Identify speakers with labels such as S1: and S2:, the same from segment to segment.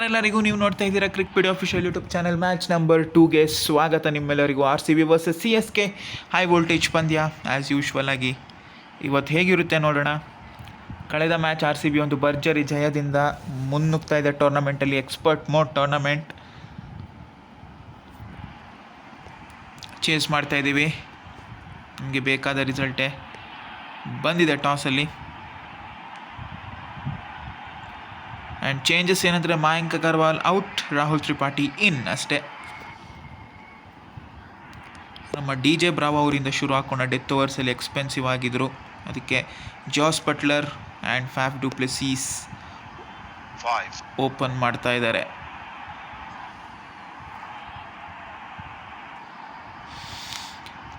S1: ಎಲ್ಲರಿಗೂ ನೀವು ನೋಡ್ತಾ ಇದ್ದೀರಾ cricket official YouTube channel. Match number 2ಗೆ ಸ್ವಾಗತ ನಿಮ್ಮೆಲ್ಲರಿಗೂ. RCB versus CSK high voltage ಪಂದ್ಯ ಆ್ಯಸ್ ಯೂಶ್ವಲ್ ಆಗಿ. ಇವತ್ತು ಹೇಗಿರುತ್ತೆ ನೋಡೋಣ. ಕಳೆದ ಮ್ಯಾಚ್ RCB ಒಂದು ಭರ್ಜರಿ ಜಯದಿಂದ ಮುನ್ನುಗ್ತಾ ಇದೆ ಟೂರ್ನಮೆಂಟಲ್ಲಿ. ಎಕ್ಸ್ಪರ್ಟ್ ಮೋಡ್ ಟೂರ್ನಮೆಂಟ್ ಚೇಸ್ ಮಾಡ್ತಾ ಇದ್ದೀವಿ. ನಮಗೆ ಬೇಕಾದ ರಿಸಲ್ಟೇ ಬಂದಿದೆ ಟಾಸಲ್ಲಿ. ಆ್ಯಂಡ್ ಚೇಂಜಸ್ ಏನಂದರೆ ಮಯಾಂಕ್ ಅಗರ್ವಾಲ್ ಔಟ್, ರಾಹುಲ್ ತ್ರಿಪಾಠಿ ಇನ್ ಅಷ್ಟೇ. ನಮ್ಮ DJ ಬ್ರಾವೋ ಅವರಿಂದ ಶುರು ಹಾಕ್ಕೊಂಡ ಡೆತ್ ಓವರ್ಸಲ್ಲಿ ಎಕ್ಸ್ಪೆನ್ಸಿವ್ ಆಗಿದ್ದರು. ಅದಕ್ಕೆ Jos Buttler and Faf du Plessis open ಮಾಡ್ತಾ ಇದ್ದಾರೆ.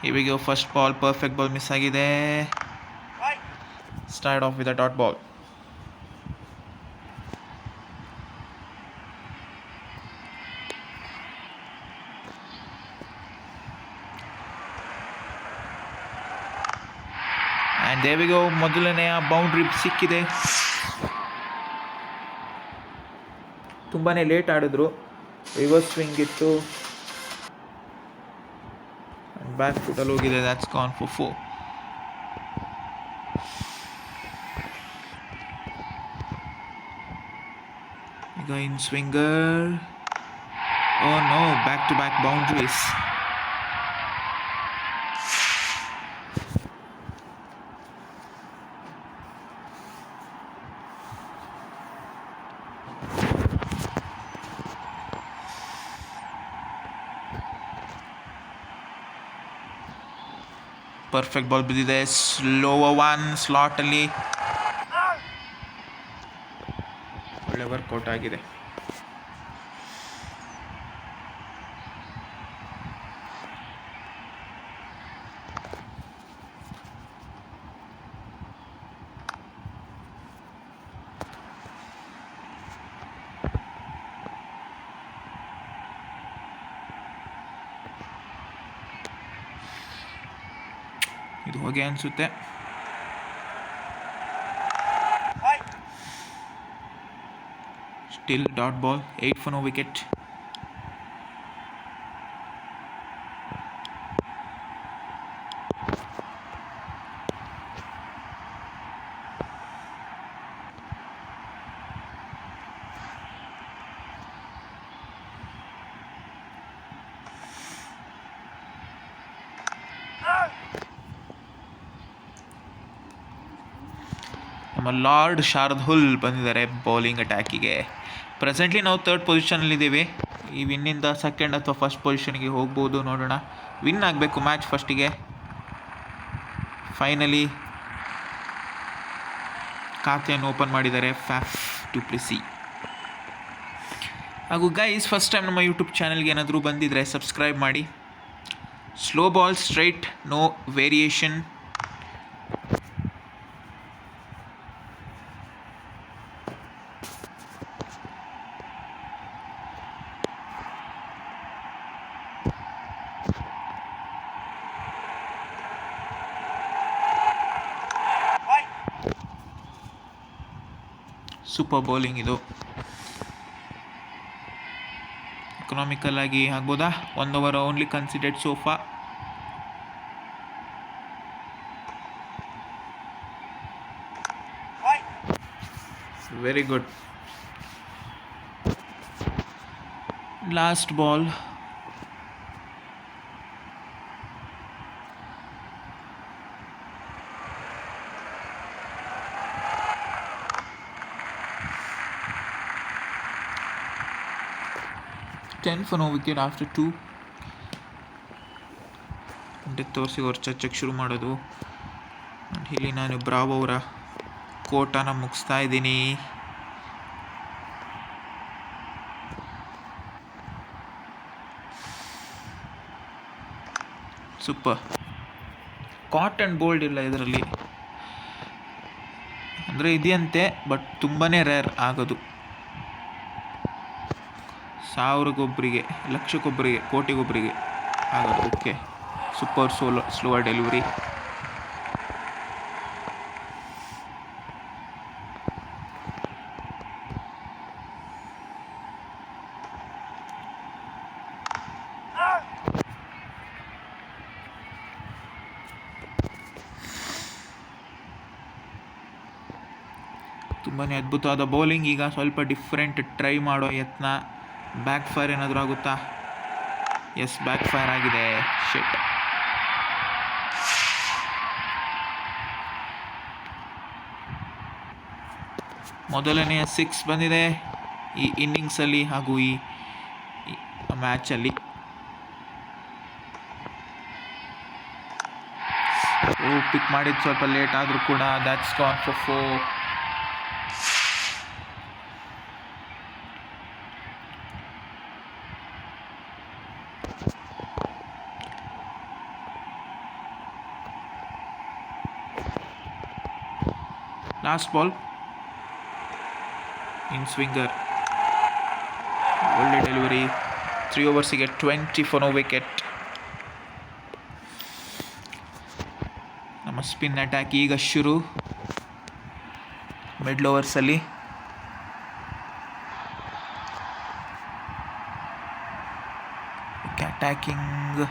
S1: ಇವಿಗೆ first ball perfect ball miss ಆಗಿದೆ. Start off with a dot ball. And ದೇವಿಗೆ ಮೊದಲನೆಯ ಬೌಂಡ್ರಿ ಸಿಕ್ಕಿದೆ. ತುಂಬಾ ಲೇಟ್ ಆಡಿದ್ರು. ರಿವರ್ಸ್ ಸ್ವಿಂಗ್ ಇತ್ತು, ಬ್ಯಾಕ್ ಫುಟಲ್ಲಿ ಹೋಗಿದೆ. That's gone for 4. ಈಗ in swinger. Oh no, back to back boundaries. Perfect ball ಬಿದ್ದಿದೆ. ಸ್ಲೋವರ್ ಒನ್ ಸ್ಲಾಟಲ್ಲಿ ಒಳ್ಳೆ ವರ್ಕೌಟ್ ಆಗಿದೆ. ಇದು ಹೋಗಿ ಅನಿಸುತ್ತೆ. Still dot ball. 8 for no wicket. ನಮ್ಮ ಲಾರ್ಡ್ ಶಾರ್ದುಲ್ ಬಂದಿದ್ದಾರೆ ಬೌಲಿಂಗ್ ಅಟ್ಯಾಕಿಗೆ. ಪ್ರೆಸೆಂಟ್ಲಿ ನಾವು 3rd ಪೊಸಿಷನಲ್ಲಿದ್ದೀವಿ. ಈ ವಿನ್ನಿಂದ 2nd ಅಥವಾ 1st ಪೊಸಿಷನ್ಗೆ ಹೋಗ್ಬೋದು. ನೋಡೋಣ. ವಿನ್ ಆಗಬೇಕು ಮ್ಯಾಚ್ ಫಸ್ಟಿಗೆ. ಫೈನಲಿ ಖಾತೆಯನ್ನು ಓಪನ್ ಮಾಡಿದ್ದಾರೆ ಫ್ಯಾಫ್ ಡು ಪ್ಲೆಸೀಸ್. ಹಾಗೂ ಗೈಸ್, ಫಸ್ಟ್ ಟೈಮ್ ನಮ್ಮ ಯೂಟ್ಯೂಬ್ ಚಾನಲ್ಗೆ ಏನಾದರೂ ಬಂದಿದ್ದರೆ ಸಬ್ಸ್ಕ್ರೈಬ್ ಮಾಡಿ. Slow ball straight, no variation. Super bowling ಇದು. ಎಕನಾಮಿಕಲ್ ಆಗಿ ಆಗ್ಬೋದಾ? 1 over only considered so far. Very good. Last ball. Ten for no wicket after 2. Death ತೋರಿಸಿ ಅವ್ರು ಚರ್ಚೆಗೆ ಶುರು ಮಾಡೋದು. ಇಲ್ಲಿ ನಾನು ಬ್ರಾವೋ ಅವರ ಕೋಟಾನ ಮುಗಿಸ್ತಾ ಇದ್ದೀನಿ. ಸೂಪರ್. ಕಾಟ್ ಆ್ಯಂಡ್ ಬೋಲ್ಡ್ ಇಲ್ಲ ಇದರಲ್ಲಿ. ಅಂದರೆ ಇದೆಯಂತೆ, ಬಟ್ ತುಂಬಾ ರೇರ್ ಆಗೋದು. 1000 ಲಕ್ಷಕ್ಕೊಬ್ಬರಿಗೆ, ಕೋಟಿಗೊಬ್ಬರಿಗೆ ಆಗೋದು. Okay, super slower delivery. ತುಂಬಾ ಅದ್ಭುತವಾದ ಬೌಲಿಂಗ್. ಈಗ ಸ್ವಲ್ಪ ಡಿಫ್ರೆಂಟ್ ಟ್ರೈ ಮಾಡೋ ಯತ್ನ. ಬ್ಯಾಕ್ ಫೈರ್ ಏನಾದರೂ ಆಗುತ್ತಾ? ಎಸ್, ಬ್ಯಾಕ್ ಫೈರ್ ಆಗಿದೆ. ಶಿಟ್. ಮೊದಲನೆಯ 6 ಬಂದಿದೆ ಈ ಇನ್ನಿಂಗ್ಸಲ್ಲಿ ಹಾಗೂ ಈ ಮ್ಯಾಚಲ್ಲಿ. ಪಿಕ್ ಮಾಡಿದ್ದು ಸ್ವಲ್ಪ ಲೇಟ್ ಆದರೂ ಕೂಡ that's gone for 4. Last ball in swinger. ಒಳ್ಳೆ ಡೆಲಿವರಿ. 3 ಓವರ್ಸಿಗೆ 20 ಫಾರ್ ನೋ ವಿಕೆಟ್. ನಮ್ಮ ಸ್ಪಿನ್ ಅಟ್ಯಾಕ್ ಈಗ ಶುರು ಮಿಡ್ಲ್ ಓವರ್ಸಲ್ಲಿ. ಅಟ್ಯಾಕಿಂಗ್.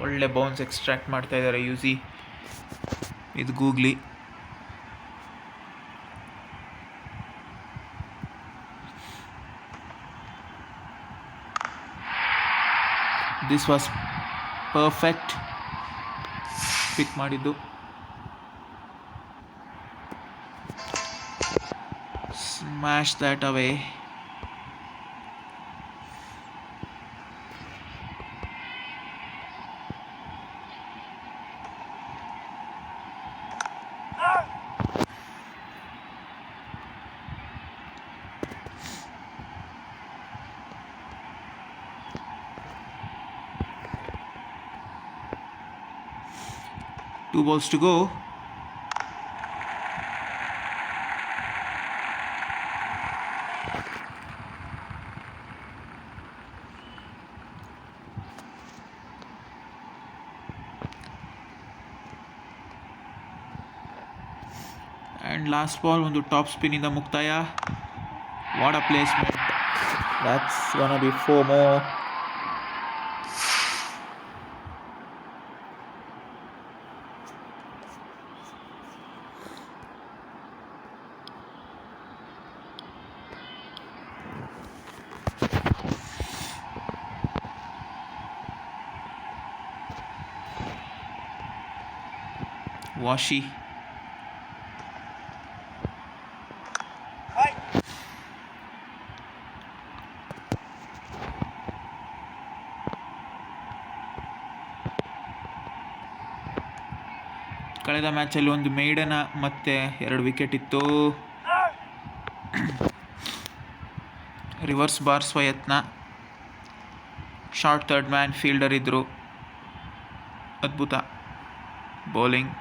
S1: ಒಳ್ಳೆ ಬೌನ್ಸ್ ಎಕ್ಸ್ಟ್ರಾಕ್ಟ್ ಮಾಡ್ತಾ ಇದ್ದಾರೆ ಯೂಸಿ ಇದು googly. This was perfect. Pick ಮಾಡಿದ್ದು. Smash that away. Two balls to go. And last ball ಒಂದು ಟಾಪ್ ಸ್ಪಿನ್ ಇಂದ ಮುಕ್ತಾಯ. What a placement. That's gonna be 4 more. Vashi. ಕಳೆದ ಮ್ಯಾಚಲ್ಲಿ ಒಂದು ಮೇಡನ ಮತ್ತೆ 2 ವಿಕೆಟ್ ಇತ್ತು. ರಿವರ್ಸ್ ಬಾರಿಸುವ ಯತ್ನ. ಶಾರ್ಟ್ ಥರ್ಡ್ ಮ್ಯಾನ್ ಫೀಲ್ಡರ್ ಇದ್ದರು. ಅದ್ಭುತ bowling.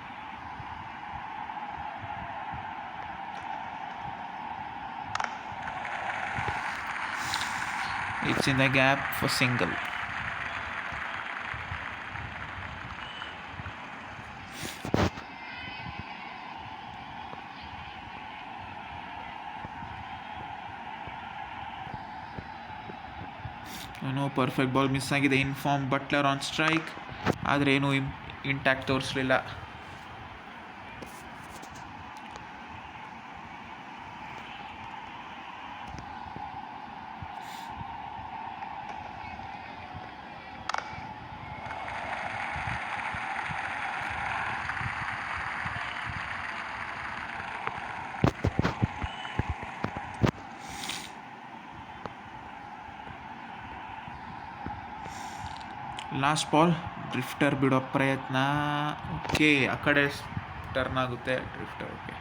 S1: It's in the gap for single. No perfect ball miss ಆಗಿದೆ. In form Buttler on strike. ಆದರೆ ಏನು ಇಂಟ್ಯಾಕ್ಟ್ ತೋರಿಸಲಿಲ್ಲ. ಲಾಸ್ಟ್ ಬಾಲ್ ಡ್ರಿಫ್ಟರ್ ಬಿಡೋ ಪ್ರಯತ್ನ. ಓಕೆ, ಆ ಕಡೆ ಟರ್ನ್ ಆಗುತ್ತೆ ಡ್ರಿಫ್ಟರ್. ಓಕೆ,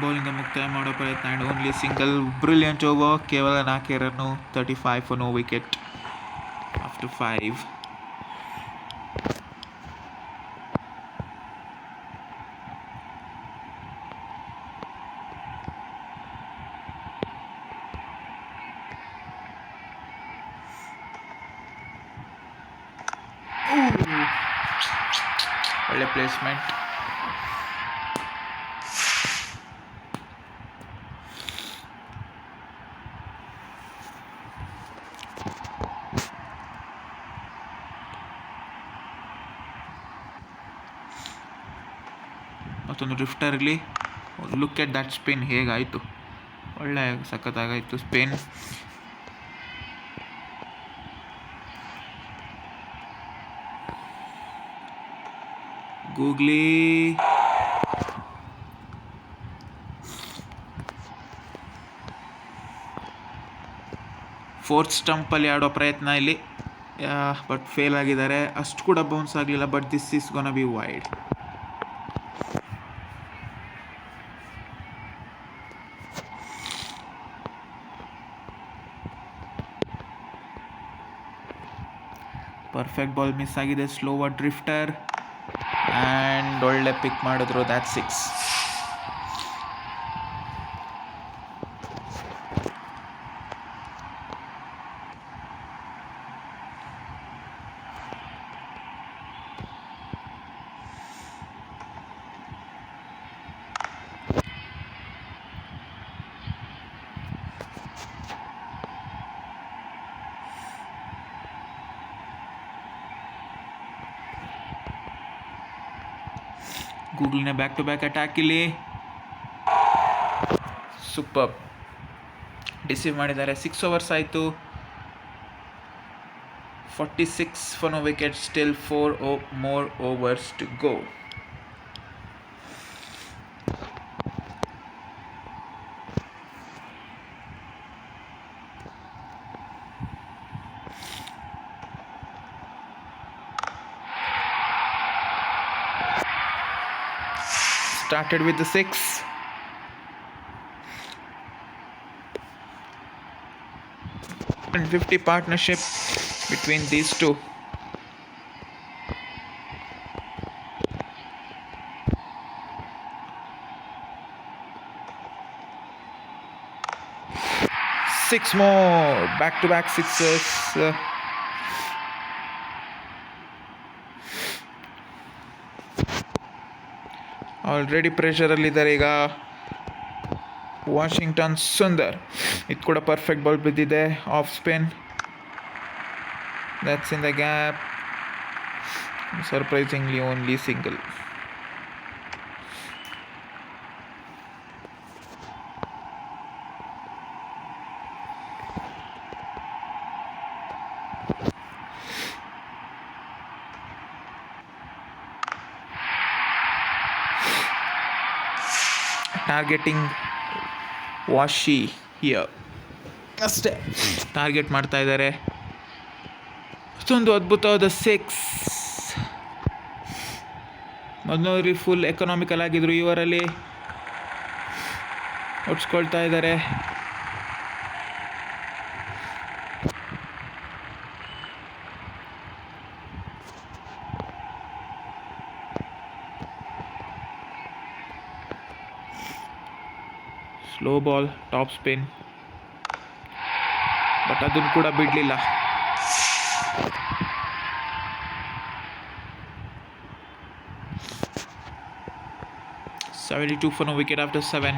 S1: ಬೌಲಿಂಗ್ ಮುಕ್ತಾಯ ಮಾಡೋ ಪ್ರಯತ್ನ and only single brilliant over, ಕೇವಲ 4 ರನ್ನು, 35 ಫಾರ್ ನೋ ವಿಕೆಟ್ ಆಫ್ಟರ್ 5. ಒಳ್ಳೆ ಪ್ಲೇಸ್ಮೆಂಟ್. ಮತ್ತೊಂದು ಡ್ರಿಫ್ಟರ್ ಇರಲಿ. ಲುಕ್ ಎಟ್ ದಟ್ ಸ್ಪಿನ್, ಹೇಗಾಯಿತು, ಒಳ್ಳೆ ಸಖತ್ತಾಗಾಯಿತು ಸ್ಪಿನ್. ಗೂಗ್ಲಿ ಫೋರ್ತ್ ಸ್ಟಂಪಲ್ಲಿ ಆಡೋ ಪ್ರಯತ್ನ ಇಲ್ಲಿ, ಬಟ್ ಫೇಲ್ ಆಗಿದ್ದಾರೆ. ಅಷ್ಟು ಕೂಡ ಬೌನ್ಸ್ ಆಗಲಿಲ್ಲ, but this is gonna be wide. Perfect ball miss ಆಗಿದೆ, ಸ್ಲೋವರ್ ಡ್ರಿಫ್ಟರ್ ಆ್ಯಂಡ್ ಒಳ್ಳೆ ಪಿಕ್ ಮಾಡಿದ್ರು. ದ್ಯಾಟ್ 6. ಗೂಗ್ಲಿನ ಬ್ಯಾಕ್ ಟು ಬ್ಯಾಕ್ ಅಟ್ಯಾಕ್ ಇಲ್ಲಿ, ಸೂಪರ್ ಡಿಸೀವ್ ಮಾಡಿದ್ದಾರೆ. 6 ಓವರ್ಸ್ ಆಯಿತು, 46 for no wicket, still 4 more overs to go. Started with the 6. And 50 partnership between these two. Six more back-to-back sixes. Already ಪ್ರೆಷರಲ್ಲಿದ್ದಾರೆ ಈಗ ವಾಷಿಂಗ್ಟನ್ ಸುಂದರ್. ಇದು ಕೂಡ ಪರ್ಫೆಕ್ಟ್ ಬಾಲ್ ಬಿದ್ದಿದೆ, off spin. That's in the gap, surprisingly only single. Targeting Washi here, ಅಷ್ಟೇ target ಮಾಡ್ತಾ ಇದ್ದಾರೆ. ಅಷ್ಟೊಂದು ಅದ್ಭುತವಾದ 6. ಮೊದಲನೇವ್ರಿಗೆ ಫುಲ್ ಎಕನಾಮಿಕಲ್ ಆಗಿದ್ರು, ಇವರಲ್ಲಿ ಹೊಡ್ಸ್ಕೊಳ್ತಾ ಇದ್ದಾರೆ. Slow ball, top spin, but ಅದನ್ನು ಕೂಡ ಬಿಡಲಿಲ್ಲ. $72 for no wicket after 7.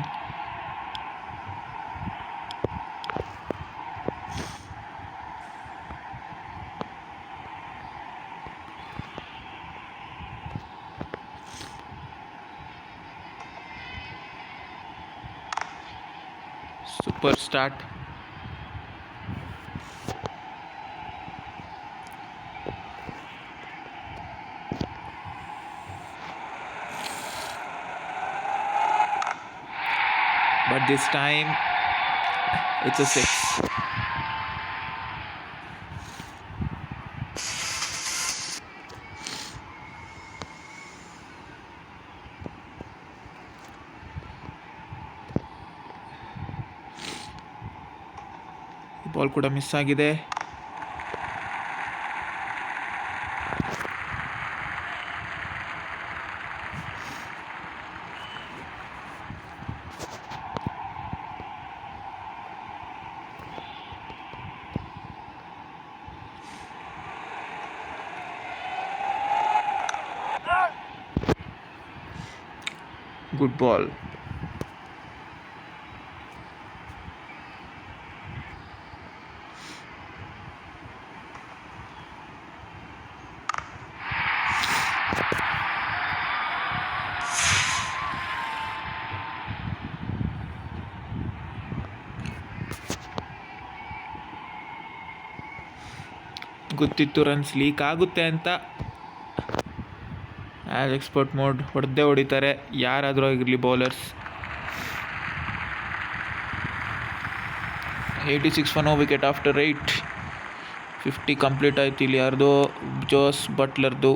S1: Super start. But this time it's a 6. Ball ಕೂಡ ಮಿಸ್ ಆಗಿದೆ. Good ball. ಗೊತ್ತಿತ್ತು ರನ್ಸ್ ಲೀಕ್ ಆಗುತ್ತೆ ಅಂತ. ಆ್ಯಸ್ ಎಕ್ಸ್ಪರ್ಟ್ ಮೋಡ್ ಹೊಡಿತಾರೆ ಯಾರಾದರೂ ಆಗಿರಲಿ bowlers. 86 for no wicket after 8. 50 complete ಆಯ್ತು ಇಲ್ಲಿ ಯಾರ್ದು, ಜೋಸ್ ಬಟ್ಲರ್ದು.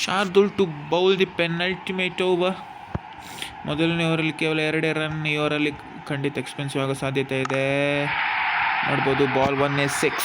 S1: Shardul to bowl the penultimate over. ಮೊದಲನೇ ಓವರಲ್ಲಿ ಕೇವಲ 2 ರನ್. ಈ ಓವರಲ್ಲಿ ಖಂಡಿತ ಎಕ್ಸ್ಪೆನ್ಸಿವ್ ಆಗೋ ಸಾಧ್ಯತೆ ಇದೆ. ನೋಡ್ಬೋದು ಬಾಲ್ 1 6.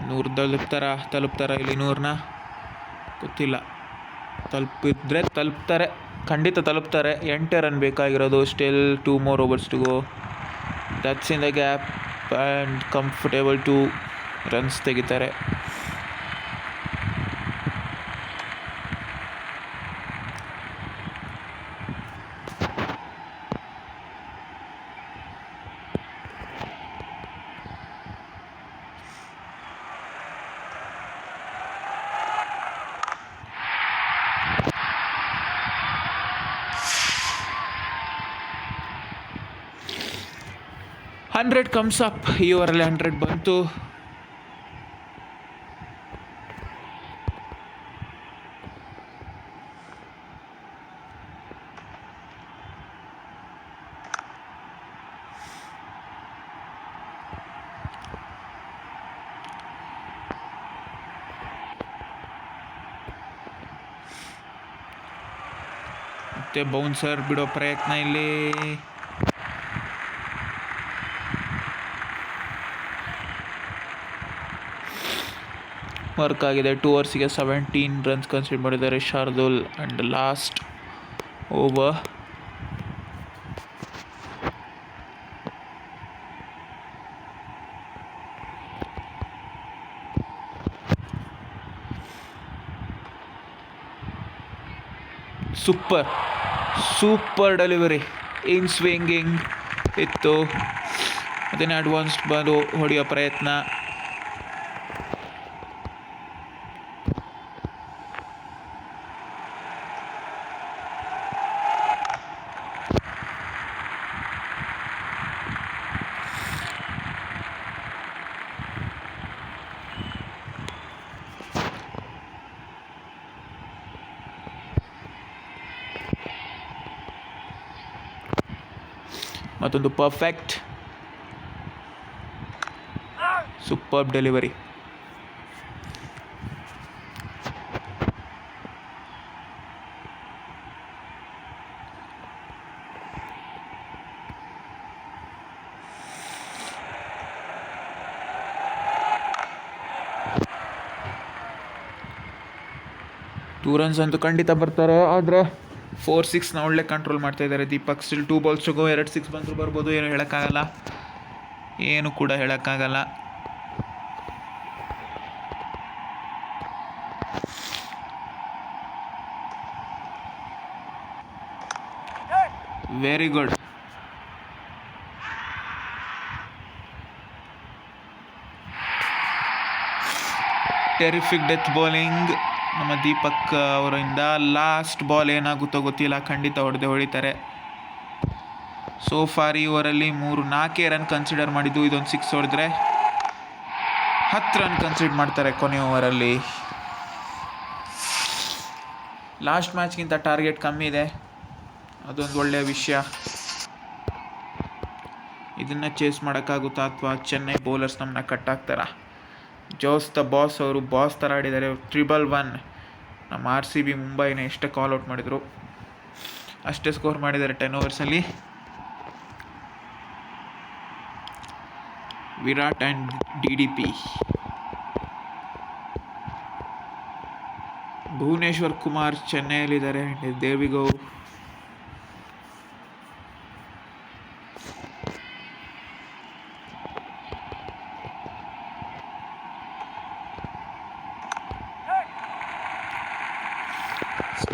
S1: ನೂರು ತಲುಪ್ತಾರ ಇಲ್ಲಿ 100ನ ಗೊತ್ತಿಲ್ಲ. ತಲುಪ್ತಾರೆ, ಖಂಡಿತ ತಲುಪ್ತಾರೆ. 8 ರನ್ ಬೇಕಾಗಿರೋದು. Still 2 more overs to go. Touch in the gap and comfortable 2 runs ತೆಗಿತಾರೆ. Hundred comes up. ಈ ಓವರಲ್ಲಿ 100 ಬಂತು. ಮತ್ತೆ ಬೌನ್ಸರ್ ಬಿಡೋ ಪ್ರಯತ್ನ ಇಲ್ಲಿ. ವರ್ಕ್ ಆಗಿದೆ. 2 ಓವರ್ಸಿಗೆ 17 ರನ್ಸ್ ಕನ್ಸಿಡರ್ ಮಾಡಿದ್ದಾರೆ Shardul. And last over. Super delivery. In swinging ಇತ್ತು. ಅದನ್ನೇ ಅಡ್ವಾನ್ಸ್ ಬಂದು ಹೊಡೆಯೋ ಪ್ರಯತ್ನ. ಮತ್ತೊಂದು perfect super delivery. Two runs ಅಂತೂ ಖಂಡಿತ ಬರ್ತಾರೆ. ಆದರೆ 4-6ನ ಒಳ್ಳೆ ಕಂಟ್ರೋಲ್ ಮಾಡ್ತಾ ಇದ್ದಾರೆ Deepak. Still 2 balls to go. 2 6 ಬಂದರೂ ಬರ್ಬೋದು, ಏನು ಹೇಳೋಕ್ಕಾಗಲ್ಲ. ಏನು ಕೂಡ ಹೇಳೋಕ್ಕಾಗಲ್ಲ. Very good. Terrific death bowling. ನಮ್ಮ ದೀಪಕ್ ಅವರಿಂದ ಲಾಸ್ಟ್ ಬಾಲ್ ಏನಾಗುತ್ತೋ ಗೊತ್ತಿಲ್ಲ, ಖಂಡಿತ ಹೊಡಿತಾರೆ. ಸೋ ಫಾರ್ ಈ ಓವರಲ್ಲಿ 4 ರನ್ ಕನ್ಸಿಡರ್ ಮಾಡಿದ್ದು, ಇದೊಂದು 6 ಹೊಡೆದ್ರೆ 10 ರನ್ ಕನ್ಸಿಡರ್ ಮಾಡ್ತಾರೆ ಕೊನೆ ಓವರಲ್ಲಿ. ಲಾಸ್ಟ್ ಮ್ಯಾಚ್ಗಿಂತ ಟಾರ್ಗೆಟ್ ಕಮ್ಮಿ ಇದೆ, ಅದೊಂದು ಒಳ್ಳೆಯ ವಿಷಯ. ಇದನ್ನು ಚೇಸ್ ಮಾಡೋಕ್ಕಾಗುತ್ತಾ ಅಥವಾ ಚೆನ್ನೈ ಬೌಲರ್ಸ್ ನಮ್ಮನ್ನ ಕಟ್ಟಾಕ್ತಾರ? ಜೋಸ್ ದ ಬಾಸ್ ಅವರು ಬಾಸ್ ಥರ ಆಡಿದ್ದಾರೆ. 111. ನಮ್ಮ RCB ಮುಂಬೈನ ಎಷ್ಟೇ ಕಾಲ್ಔಟ್ ಮಾಡಿದರು ಅಷ್ಟೇ ಸ್ಕೋರ್ ಮಾಡಿದ್ದಾರೆ 10 ಓವರ್ಸಲ್ಲಿ. Virat and DDP. ಭುವನೇಶ್ವರ್ ಕುಮಾರ್ ಚೆನ್ನೈಯಲ್ಲಿದ್ದಾರೆ. There we go.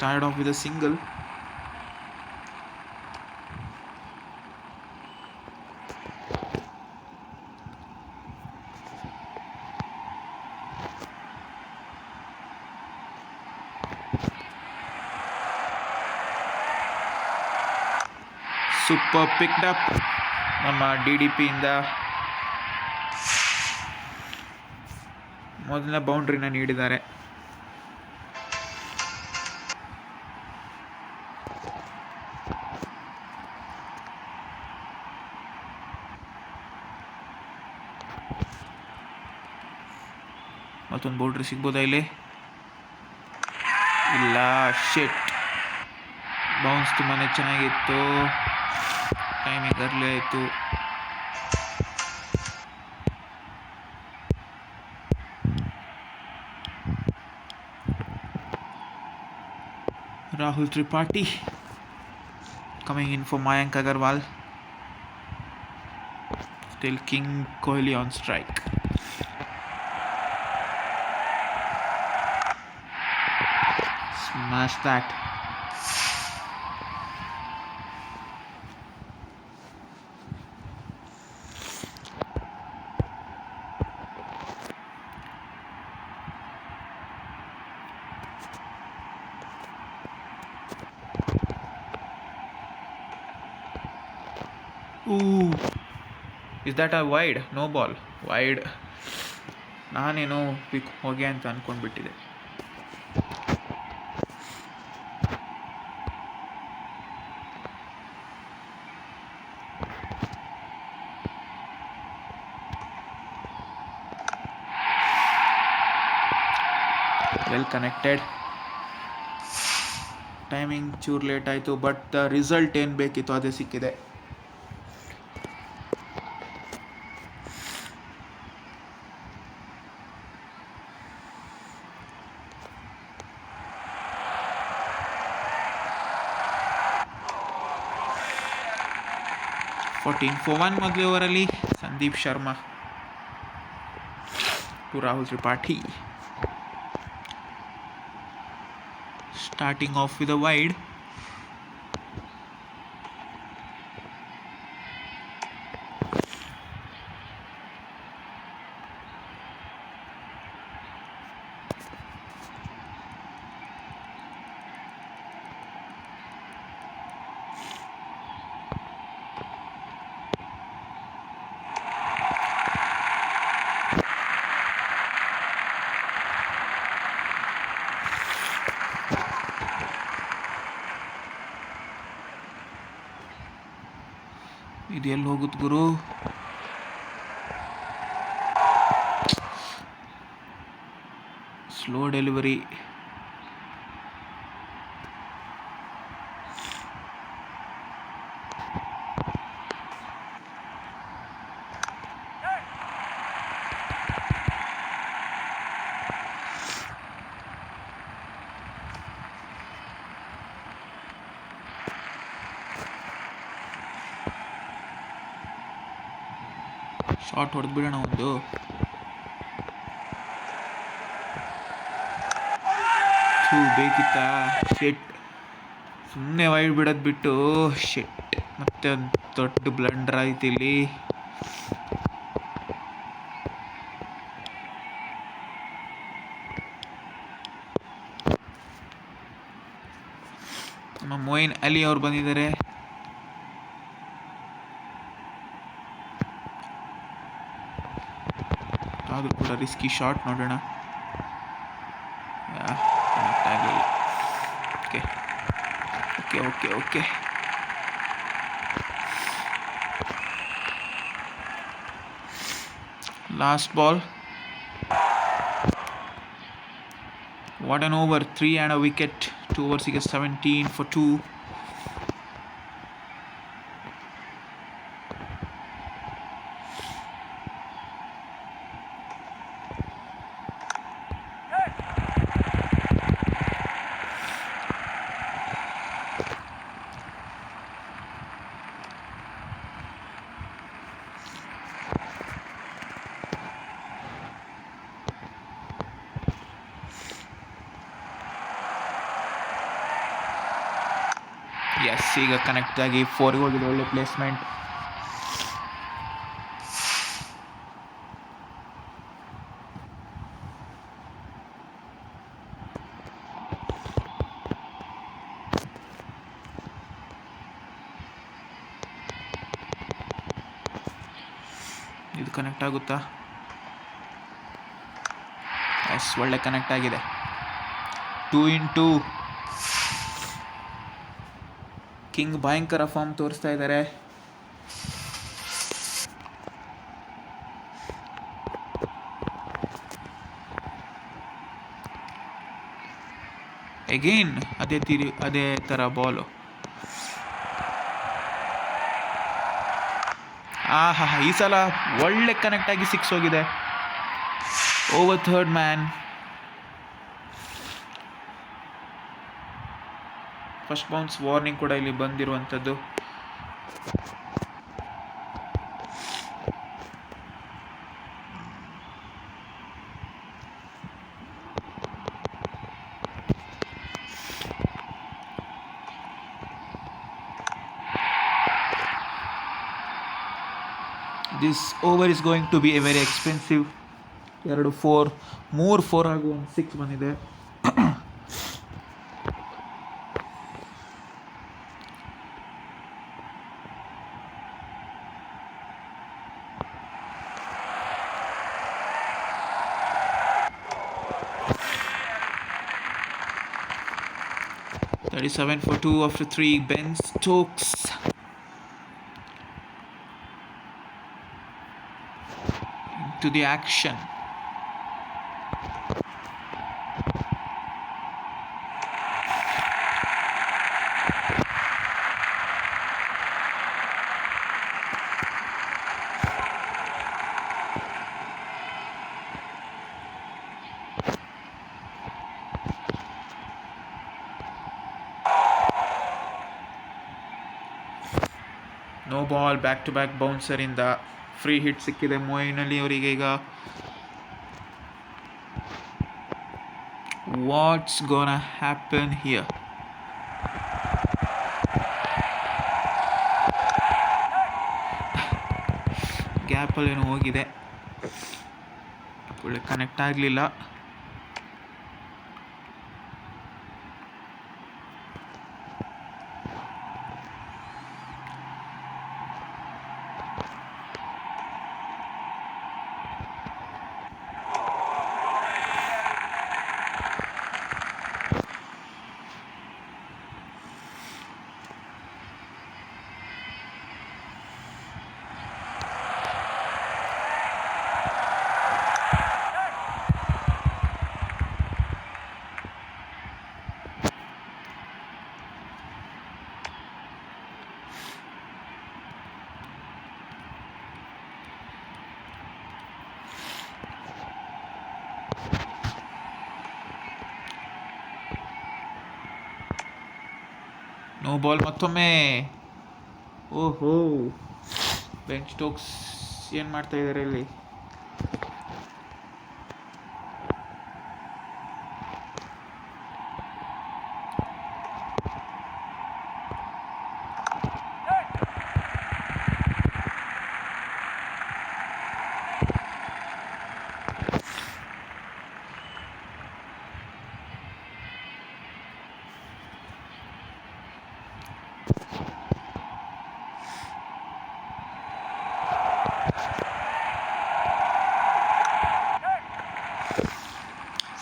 S1: Started off with a single. Super picked up ನಮ್ಮ DDP ಇಂದ ಮೊದಲನೇ ಬೌಂಡ್ರಿನ ನೀಡಿದ್ದಾರೆ. ಮತ್ತೊಂದು ಬೌಂಡ್ರಿ ಸಿಗ್ಬೋದಾ ಇಲ್ಲಿ? ಇಲ್ಲ, ಶಿಟ್. ಬೌನ್ಸ್ ತುಂಬಾ ಚೆನ್ನಾಗಿತ್ತು, ಟೈಮಿಂಗ್ ಅರ್ಲಿ ಆಯಿತು. Rahul Tripathi coming in for Mayank Agarwal. Still King Kohli on strike. Smash that. Ooh, is that a wide? No ball, wide. ನಾನೇನೋ ಪಿಕ್ ಹೋಗಿ ಅಂತ ಅಂದ್ಕೊಂಡ್ಬಿಟ್ಟಿದೆ. Well connected. ಟೈಮಿಂಗ್ ಚೂರು ಲೇಟ್ ಆಯಿತು, ಬಟ್ ದ ರಿಸಲ್ಟ್ ಏನು ಬೇಕಿತ್ತು ಅದೇ ಸಿಕ್ಕಿದೆ. for 1 ಮೊದಲೇ ಓವರಲ್ಲಿ Sandeep Sharma to Rahul Tripathi. Starting off with a wide. ಇದು ಎಲ್ಲಿ ಹೋಗುತ್ತೆ ಗುರು? Slow delivery. ಶಾರ್ಟ್ ಹೊಡೆದು ಬಿಡೋಣ ಒಂದು. ಬೇಕಿತ್ತಾ? ಶೆಟ್, ಸುಮ್ಮನೆ ವೈಡ್ ಬಿಡೋದು ಬಿಟ್ಟು ಶೆಟ್. ಮತ್ತೆ ಒಂದು ದೊಡ್ಡ ಬ್ಲಂಡರ್ ಆಯ್ತು ಇಲ್ಲಿ. ನಮ್ಮ ಮೊಯಿನ್ ಅಲಿ ಅವ್ರು ಬಂದಿದ್ದಾರೆ. ಆದರೂ ಕೂಡ ರಿಸ್ಕಿ ಶಾಟ್ ನೋಡೋಣ. ಕನೆಕ್ಟ್ ಆಗಲಿಲ್ಲ. Okay okay okay okay last ball. What an over, 3 and a wicket. 2 overs, 17 for 2. S, ಈಗ ಕನೆಕ್ಟ್ ಆಗಿ 4ಗೆ ಹೋಗಿದೆ. ಒಳ್ಳೆ ಪ್ಲೇಸ್ಮೆಂಟ್. ಇದು ಕನೆಕ್ಟ್ ಆಗುತ್ತಾ? ಎಸ್, ಒಳ್ಳೆ ಕನೆಕ್ಟ್ ಆಗಿದೆ. 2 in 2. ಕಿಂಗ್ ಭಯಂಕರ ಫಾರ್ಮ್ ತೋರಿಸ್ತಾ ಇದ್ದಾರೆ. ಅಗೇನ್ ಅದೇ ಥರ ಬಾಲು. ಈ ಸಲ ಒಳ್ಳೆ ಕನೆಕ್ಟ್ ಆಗಿ 6 ಹೋಗಿದೆ. Over third man. First bounce warning ಕೂಡ ಇಲ್ಲಿ ಬಂದಿರುವಂಥದ್ದು. This over is going to be a very expensive. 2 4, 3 4 ಹಾಗೂ 1 6 ಬಂದಿದೆ. $37 for 2 after 3. Ben Stokes into the action. No ball. Back to back ಬೌನ್ಸರಿಂದ ಫ್ರೀ ಹಿಟ್ ಸಿಕ್ಕಿದೆ ಮೊಯಿನ್ ಅಲಿ ಅವರಿಗೆ. ಈಗ ವಾಟ್ಸ್ ಗೋನಾ ಹ್ಯಾಪನ್ ಹಿಯರ್? ಗ್ಯಾಪಲ್ಲೇನೋ ಹೋಗಿದೆ. ಒಳ್ಳೆ ಕನೆಕ್ಟ್ ಆಗಲಿಲ್ಲ. ನೋ ಬಾಲ್ ಮತ್ತೊಮ್ಮೆ. ಓಹೋ, ಬೆನ್ ಸ್ಟೋಕ್ಸ್ ಏನು ಮಾಡ್ತಾ ಇದ್ದಾರೆ ಇಲ್ಲಿ?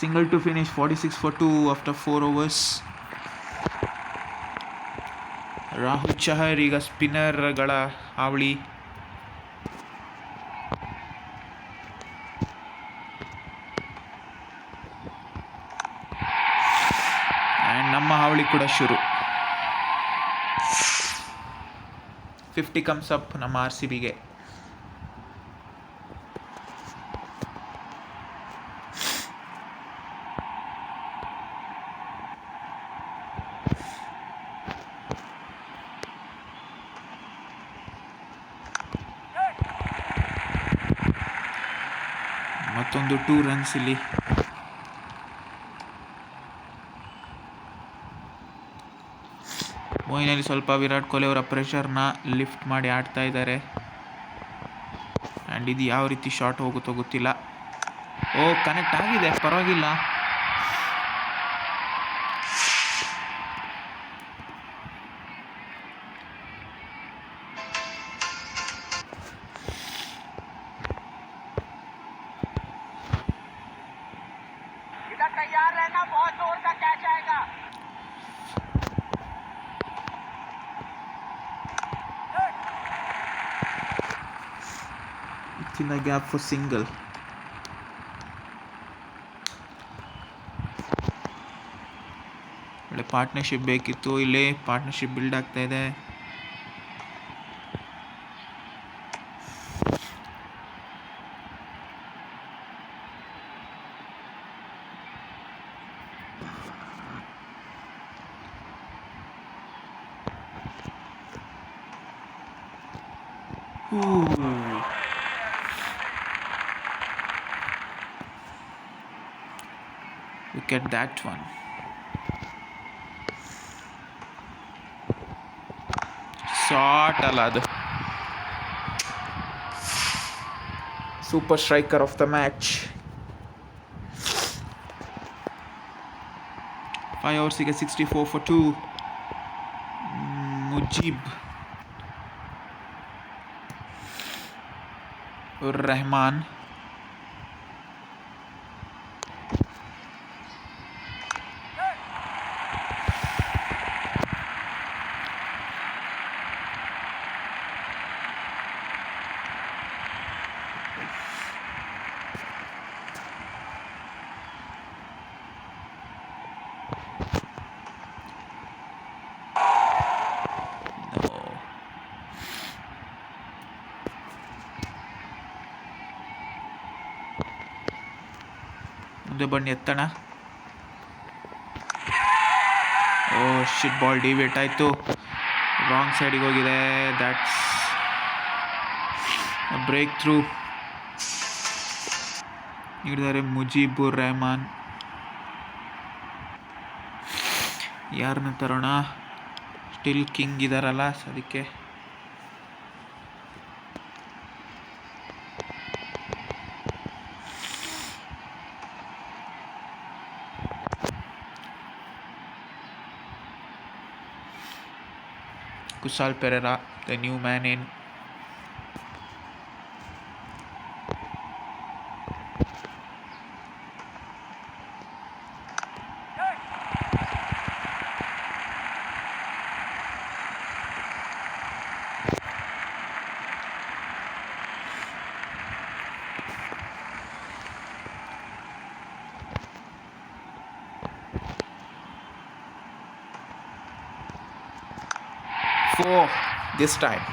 S1: Single to finish 46 for 2 after 4 overs. Rahul Chahar ಈಗ ಸ್ಪಿನ್ನರ್ಗಳ ಹಾವಳಿ. ಆ್ಯಂಡ್ ನಮ್ಮ ಹಾವಳಿ ಕೂಡ ಶುರು. 50 ಕಮ್ಸ್ ಅಪ್ ನಮ್ಮ RCBಗೆ. ಮತ್ತೊಂದು 2 ರನ್ಸ್ ಇಲ್ಲಿ. ಮೊಯಿನಲ್ಲಿ ಸ್ವಲ್ಪ ವಿರಾಟ್ ಕೊಹ್ಲಿ ಅವರ ಪ್ರೆಷರ್ನ ಲಿಫ್ಟ್ ಮಾಡಿ ಆಡ್ತಾ ಇದ್ದಾರೆ. ಆ್ಯಂಡ್ ಇದು ಯಾವ ರೀತಿ ಶಾಟ್ ಹೋಗುತ್ತೋ ಗೊತ್ತಿಲ್ಲ. ಕನೆಕ್ಟ್ ಆಗಿದೆ, ಪರವಾಗಿಲ್ಲ.
S2: तैयार रहना, बहुत जोर का कैच आएगा.
S1: It's in the gap for single. ಒಳ್ಳೆ ಪಾರ್ಟ್ನರ್ಶಿಪ್ ಬೇಕಿತ್ತು. ಇಲ್ಲೇ ಪಾರ್ಟ್ನರ್ಶಿಪ್ ಬಿಲ್ಡ್ ಆಗ್ತಾ ಇದೆ. Look at that one. Shot ಅಲ್ಲ ಅದು. Super striker of the match. 5 ಓವರ್ಸಿಗೆ 64 for 2. ಮುಜೀಬ್ ರೆಹಮಾನ್. ಮುಂದೆ ಬನ್ನಿ ಎತ್ತಣ. ಶಿಟ್, ಬಾಲ್ ಡಿವೇಟ್ ಆಯಿತು, ರಾಂಗ್ ಸೈಡಿಗೆ ಹೋಗಿದೆ. ದ್ಯಾಟ್ಸ್ ಬ್ರೇಕ್ ಥ್ರೂ ನೀಡಿದ್ದಾರೆ ಮುಜೀಬುರ್ ರೆಹಮಾನ್. ಯಾರನ್ನ ತರೋಣ? ಸ್ಟಿಲ್ ಕಿಂಗ್ ಇದಾರಲ್ಲ, ಅದಕ್ಕೆ Kusal Pereira, the new man in. For this time.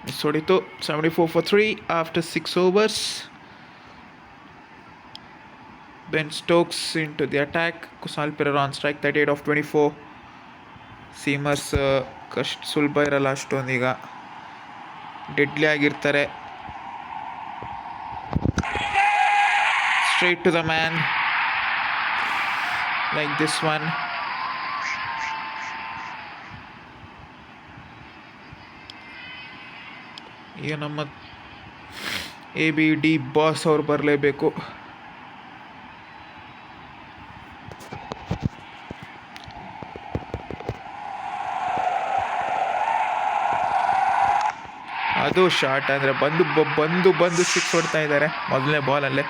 S1: Miss ಹೊಡಿತು. 74 for 3 after 6 overs. Ben Stokes into the attack. Kusal Pereira on strike, 38 of 24. Seamers ಸುಲಭ ಇರಲ್ಲ ಅಷ್ಟೊಂದೀಗ, ಡೆಡ್ಲಿ ಆಗಿರ್ತಾರೆ. Straight to the man like this one. ಈಗ ನಮ್ಮ ABD boss ಅವ್ರು ಬರಲೇಬೇಕು. ಅದು ಶಾರ್ಟ್ ಅಂದರೆ ಬಂದು ಸಿಕ್ಸ್ ಹೊಡ್ತಾ ಇದ್ದಾರೆ ಮೊದಲನೇ ಬಾಲಲ್ಲೇ.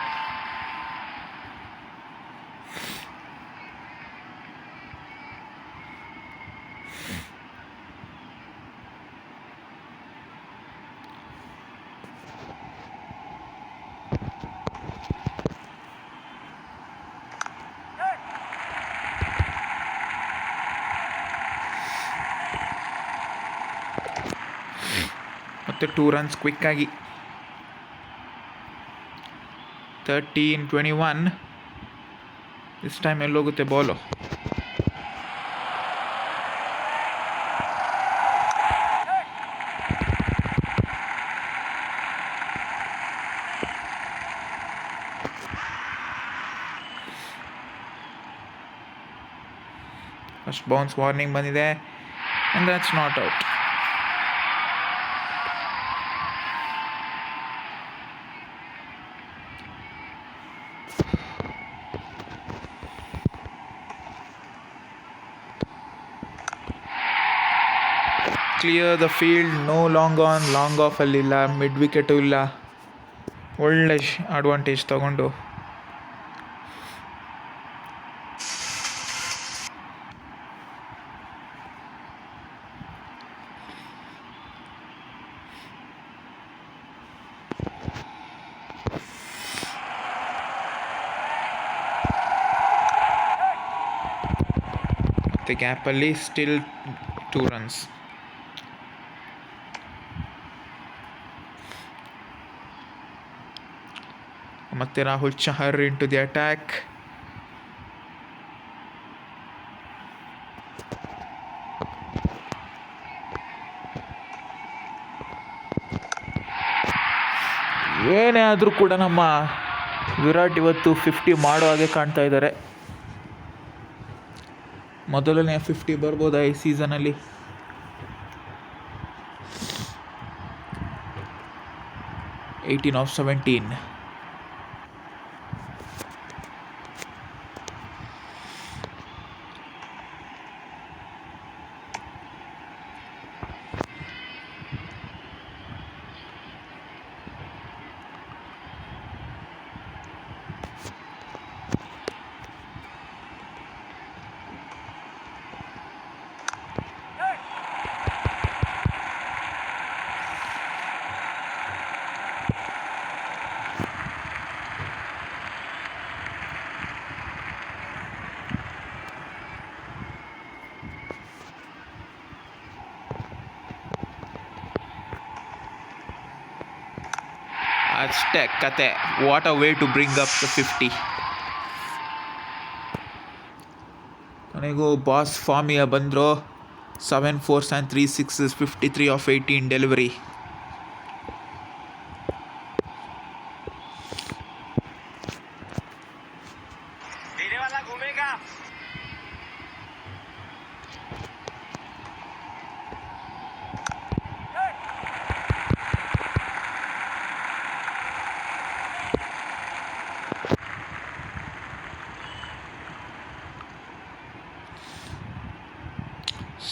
S1: ಮತ್ತು 2 runs ಕ್ವಿಕ್ಕಾಗಿ. 13-21. ದಿಸ್ ಟೈಮ್ ಎಲ್ಲೋಗುತ್ತೆ ಬಾಲು. ಫಸ್ಟ್ ಬೌನ್ಸ್ ವಾರ್ನಿಂಗ್ ಬಂದಿದೆ and that's not out. Clear the field, no long on, long ಆಫಲ್ಲಿಲ್ಲ, ಮಿಡ್ ವಿಕೆಟು ಇಲ್ಲ. ಒಳ್ಳೆ ಅಡ್ವಾಂಟೇಜ್ ತಗೊಂಡು ಮತ್ತು ಗ್ಯಾಪಲ್ಲಿ ಸ್ಟಿಲ್ 2 runs. ಮತ್ತೆ Rahul Chahar into the attack. ಏನೇ ಆದರೂ ಕೂಡ ನಮ್ಮ ವಿರಾಟ್ ಇವತ್ತು 50 ಮಾಡೋ ಹಾಗೆ ಕಾಣ್ತಾ ಇದ್ದಾರೆ. ಮೊದಲನೇ 50 ಬರ್ಬೋದಾ ಈ ಸೀಸನಲ್ಲಿ? Eighteen off 17. ಅಷ್ಟೇ ಕತೆ. What a way to bring up the 50. ನನಗೂ ಬಾಸ್ ಫಾರ್ಮಿಯ ಬಂದರು. 7 4s and 3 6s, 53 of 18 delivery.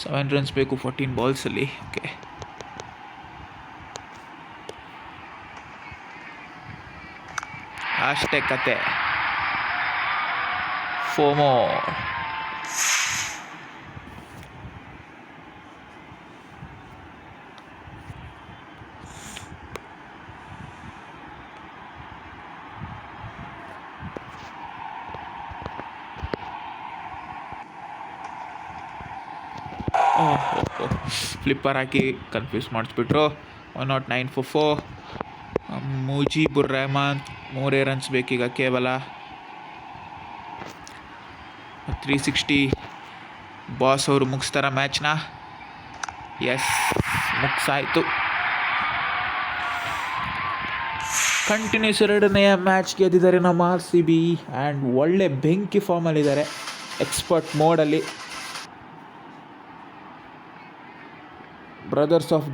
S1: Seven runs ಬೇಕು 14 ಬಾಲ್ಸಲ್ಲಿ. ಓಕೆ, ಅಷ್ಟೇ ಕತೆ. 4 more. ಫ್ಲಿಪ್ಪರ್ ಹಾಕಿ ಕನ್ಫ್ಯೂಸ್ ಮಾಡಿಸ್ಬಿಟ್ರು. 109 for 4. ಮುಜೀಬುರ್ ರೆಹಮಾನ್ 3 ರನ್ಸ್ ಬೇಕೀಗ ಕೇವಲ. 360 ಬಾಸ್ ಅವರು ಮುಗಿಸ್ತಾರ ಮ್ಯಾಚ್ನ. ಎಸ್, ಮುಗಿಸಾಯಿತು. ಕಂಟಿನ್ಯೂಸ್ 2ನೇ ಮ್ಯಾಚ್ ಗೆದ್ದಿದ್ದಾರೆ ನಮ್ಮ RCB. ಆ್ಯಂಡ್ ಒಳ್ಳೆ ಬೆಂಕಿ ಫಾರ್ಮಲ್ಲಿದ್ದಾರೆ, ಎಕ್ಸ್ಪರ್ಟ್ ಮೋಡಲ್ಲಿ. ಬ್ರದರ್ಸ್ ಆಫ್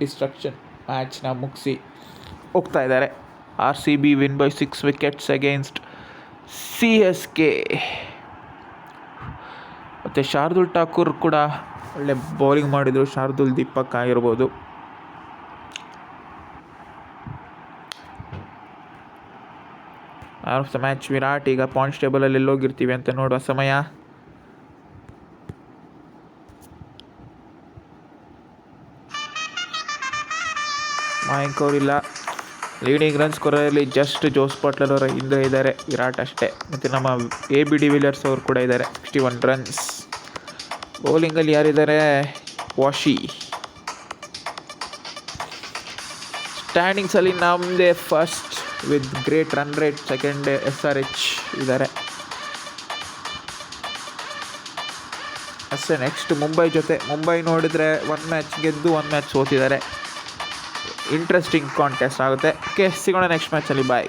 S1: ಡಿಸ್ಟ್ರಕ್ಷನ್ ಮ್ಯಾಚ್ನ ಮುಗಿಸಿ ಹೋಗ್ತಾ ಇದ್ದಾರೆ. RCB win by 6 wickets against CSK. ಮತ್ತು ಶಾರ್ದುಲ್ ಠಾಕೂರ್ ಕೂಡ ಒಳ್ಳೆ ಬೌಲಿಂಗ್ ಮಾಡಿದರು. ಶಾರ್ದುಲ್ ದೀಪಕ್ ಆಗಿರ್ಬೋದು. Man of the match Virat. ಈಗ ಪಾಯಿಂಟ್ಸ್ ಟೇಬಲಲ್ಲಿ ಎಲ್ಲೋಗಿರ್ತೀವಿ ಅಂತ ನೋಡುವ ಸಮಯ. ಮಯಾಂಕ್ ಅವರಿಲ್ಲ. ಲೀಡಿಂಗ್ ರನ್ ಸ್ಕೋರಲ್ಲಿ ಜಸ್ಟ್ ಜೋಸ್ ಬಟ್ಲರ್ ಅವರ ಹಿಂದೆ ಇದ್ದಾರೆ ವಿರಾಟ್ ಅಷ್ಟೇ. ಮತ್ತು ನಮ್ಮ AB ಡಿ ವಿಲಿಯರ್ಸ್ ಅವರು ಕೂಡ ಇದ್ದಾರೆ, 61 ರನ್ಸ್. ಬೌಲಿಂಗಲ್ಲಿ ಯಾರಿದ್ದಾರೆ? ವಾಶಿ. ಸ್ಟ್ಯಾಂಡಿಂಗ್ಸಲ್ಲಿ ನಮ್ಮದೇ first with great run rate, second SRH ಇದ್ದಾರೆ. ಅಷ್ಟೇ. ನೆಕ್ಸ್ಟ್ ಮುಂಬೈ ಜೊತೆ. ಮುಂಬೈ ನೋಡಿದರೆ 1 ಮ್ಯಾಚ್ ಗೆದ್ದು 1 ಮ್ಯಾಚ್ ಸೋತಿದ್ದಾರೆ. ಇಂಟ್ರೆಸ್ಟಿಂಗ್ ಕಾಂಟೆಸ್ಟ್ ಆಗುತ್ತೆ. ಓಕೆ, ಸಿಗೋಣ ನೆಕ್ಸ್ಟ್ ಮ್ಯಾಚಲ್ಲಿ. ಬಾಯ್.